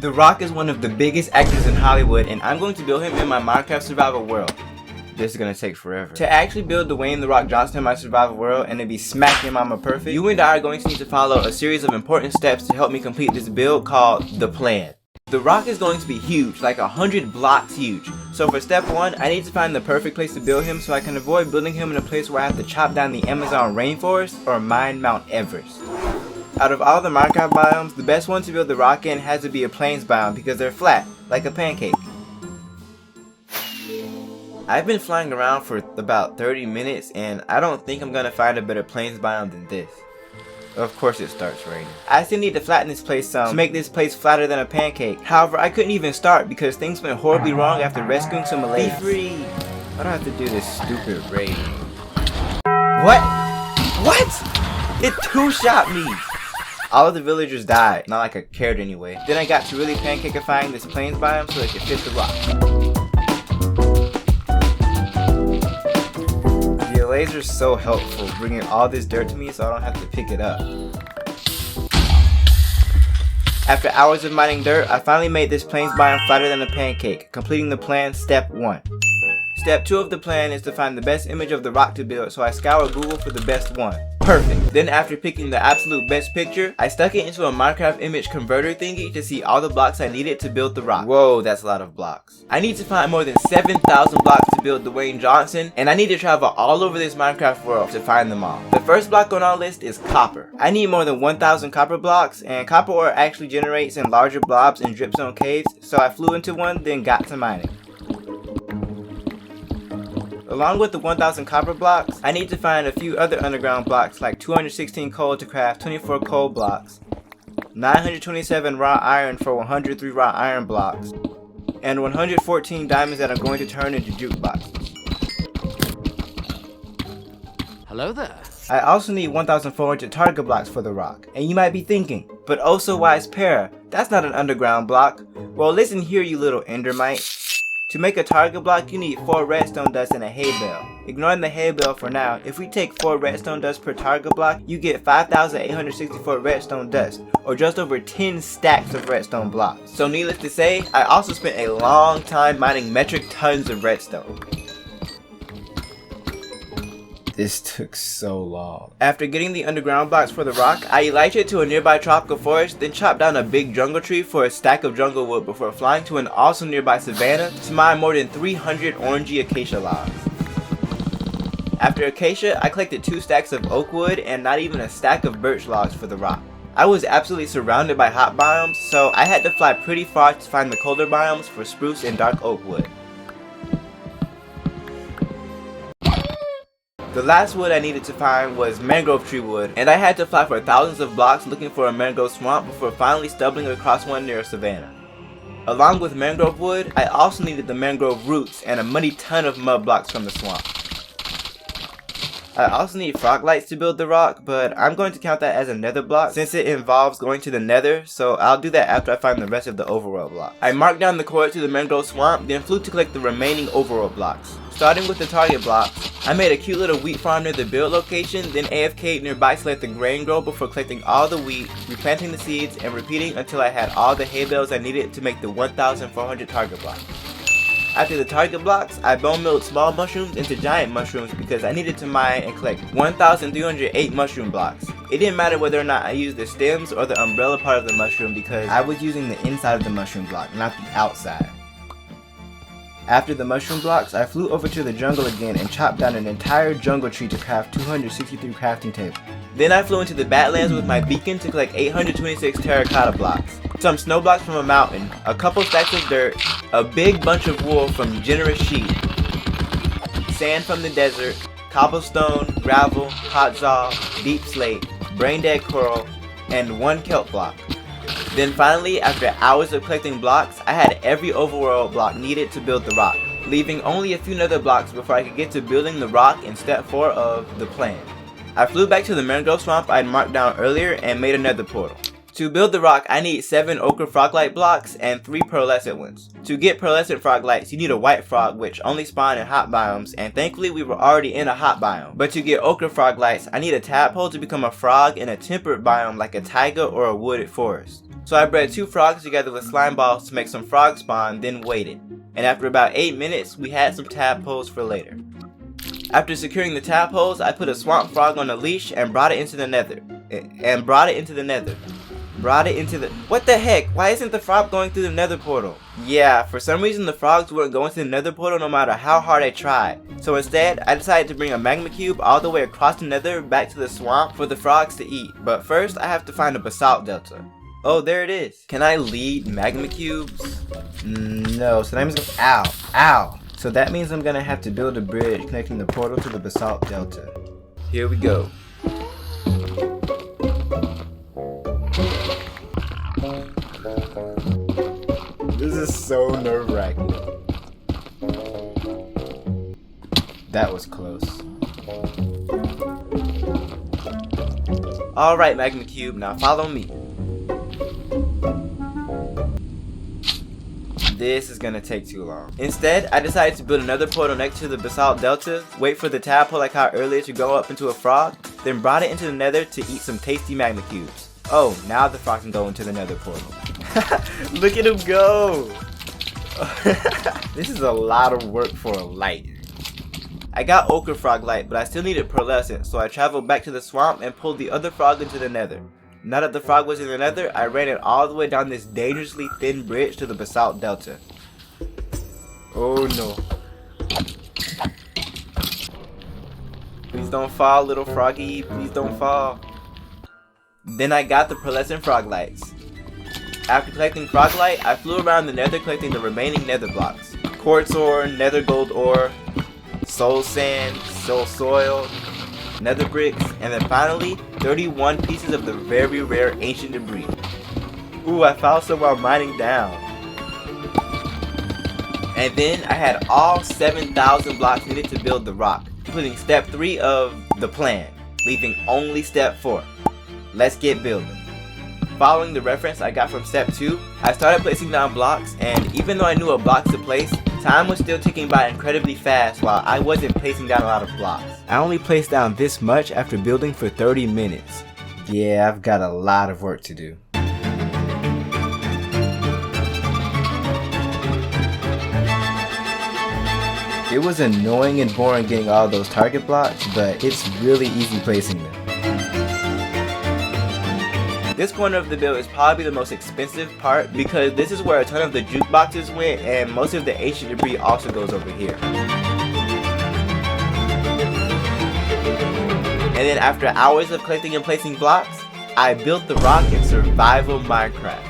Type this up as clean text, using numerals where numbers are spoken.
The Rock is one of the biggest actors in Hollywood, and I'm going to build him in my Minecraft survival world. This is gonna take forever. To actually build Dwayne the Rock Johnson in my survival world and to be smacking mama perfect, you and I are going to need to follow a series of important steps to help me complete this build called The Plan. The Rock is going to be huge, like 100 blocks huge. So for step 1, I need to find the perfect place to build him so I can avoid building him in a place where I have to chop down the Amazon rainforest or mine Mount Everest. Out of all the Minecraft biomes, the best one to build the Rock in has to be a plains biome because they're flat, like a pancake. I've been flying around for about 30 minutes and I don't think I'm gonna find a better plains biome than this. Of course it starts raining. I still need to flatten this place some to make this place flatter than a pancake. However, I couldn't even start because things went horribly wrong after rescuing some Malays. Be free! I don't have to do this stupid raid. What? What? It two-shot me! All of the villagers died, not like I cared anyway. Then I got to really pancakeifying this plains biome so it could fit the rock. The laser's so helpful, bringing all this dirt to me so I don't have to pick it up. After hours of mining dirt, I finally made this plains biome flatter than a pancake, completing the plan step 1. Step 2 of the plan is to find the best image of the rock to build, so I scour Google for the best one. Perfect! Then after picking the absolute best picture, I stuck it into a Minecraft image converter thingy to see all the blocks I needed to build the rock. Whoa, that's a lot of blocks. I need to find more than 7,000 blocks to build Dwayne Johnson, and I need to travel all over this Minecraft world to find them all. The first block on our list is copper. I need more than 1,000 copper blocks, and copper ore actually generates in larger blobs in dripstone caves, so I flew into one, then got to mining. Along with the 1,000 copper blocks, I need to find a few other underground blocks like 216 coal to craft 24 coal blocks, 927 raw iron for 103 raw iron blocks, and 114 diamonds that I'm going to turn into jukeboxes. Hello there. I also need 1,400 target blocks for the rock, and you might be thinking, but oh so wise Para, that's not an underground block. Well listen here you little endermite. To make a target block, you need 4 redstone dust and a hay bale. Ignoring the hay bale for now, if we take 4 redstone dust per target block, you get 5,864 redstone dust, or just over 10 stacks of redstone blocks. So needless to say, I also spent a long time mining metric tons of redstone. This took so long. After getting the underground blocks for the rock, I elytra to a nearby tropical forest, then chopped down a big jungle tree for a stack of jungle wood before flying to an also nearby savanna to mine more than 300 orangey acacia logs. After acacia, I collected 2 stacks of oak wood and not even a stack of birch logs for the rock. I was absolutely surrounded by hot biomes, so I had to fly pretty far to find the colder biomes for spruce and dark oak wood. The last wood I needed to find was mangrove tree wood, and I had to fly for thousands of blocks looking for a mangrove swamp before finally stumbling across one near a savanna. Along with mangrove wood, I also needed the mangrove roots and a muddy ton of mud blocks from the swamp. I also need froglights to build the rock, but I'm going to count that as a nether block since it involves going to the nether, so I'll do that after I find the rest of the overworld blocks. I marked down the coordinates to the mangrove swamp, then flew to collect the remaining overworld blocks. Starting with the target blocks, I made a cute little wheat farm near the build location, then AFK'd nearby to let the grain grow before collecting all the wheat, replanting the seeds, and repeating until I had all the hay bales I needed to make the 1,400 target blocks. After the target blocks, I bone milled small mushrooms into giant mushrooms because I needed to mine and collect 1,308 mushroom blocks. It didn't matter whether or not I used the stems or the umbrella part of the mushroom because I was using the inside of the mushroom block, not the outside. After the mushroom blocks, I flew over to the jungle again and chopped down an entire jungle tree to craft 263 crafting tables. Then I flew into the Badlands with my beacon to collect 826 terracotta blocks, some snow blocks from a mountain, a couple stacks of dirt, a big bunch of wool from generous sheep, sand from the desert, cobblestone, gravel, hot saw, deep slate, brain dead coral, and 1 kelp block. Then finally, after hours of collecting blocks, I had every overworld block needed to build the rock, leaving only a few nether blocks before I could get to building the rock in step 4 of the plan. I flew back to the mangrove swamp I had marked down earlier and made another portal. To build the rock, I need 7 ochre froglight blocks and 3 pearlescent ones. To get pearlescent froglights, you need a white frog which only spawn in hot biomes, and thankfully we were already in a hot biome. But to get ochre froglights, I need a tadpole to become a frog in a temperate biome like a taiga or a wooded forest. So I bred 2 frogs together with slime balls to make some frog spawn, then waited. And after about 8 minutes, we had some tadpoles for later. After securing the tadpoles, I put a swamp frog on a leash and brought it into the nether. What the heck? Why isn't the frog going through the nether portal? Yeah, for some reason the frogs weren't going to the nether portal no matter how hard I tried. So instead, I decided to bring a magma cube all the way across the nether back to the swamp for the frogs to eat. But first, I have to find a basalt delta. Oh, there it is. Can I lead magma cubes? No, so that means ow. So that means I'm gonna have to build a bridge connecting the portal to the basalt delta. Here we go. This is so nerve-wracking. That was close. Alright, magma cube, now follow me. This is gonna take too long. Instead, I decided to build another portal next to the basalt delta, wait for the tadpole I caught earlier to grow up into a frog, then brought it into the nether to eat some tasty magma cubes. Oh, now the frog can go into the nether portal. Look at him go! This is a lot of work for a light. I got ochre frog light, but I still needed pearlescent, so I traveled back to the swamp and pulled the other frog into the nether. Now that the frog was in the nether, I ran it all the way down this dangerously thin bridge to the basalt delta. Oh no. Please don't fall, little froggy. Please don't fall. Then I got the pearlescent frog lights. After collecting frog light, I flew around the nether collecting the remaining nether blocks. Quartz ore, nether gold ore, soul sand, soul soil, nether bricks, and then finally 31 pieces of the very rare ancient debris. Ooh, I found some while mining down. And then I had all 7,000 blocks needed to build the rock, including step 3 of the plan, leaving only step 4. Let's get building. Following the reference I got from step 2, I started placing down blocks, and even though I knew what blocks to place, time was still ticking by incredibly fast while I wasn't placing down a lot of blocks. I only placed down this much after building for 30 minutes. Yeah, I've got a lot of work to do. It was annoying and boring getting all those target blocks, but it's really easy placing them. This corner of the build is probably the most expensive part because this is where a ton of the jukeboxes went and most of the ancient debris also goes over here. And then after hours of collecting and placing blocks, I built the rock in survival Minecraft.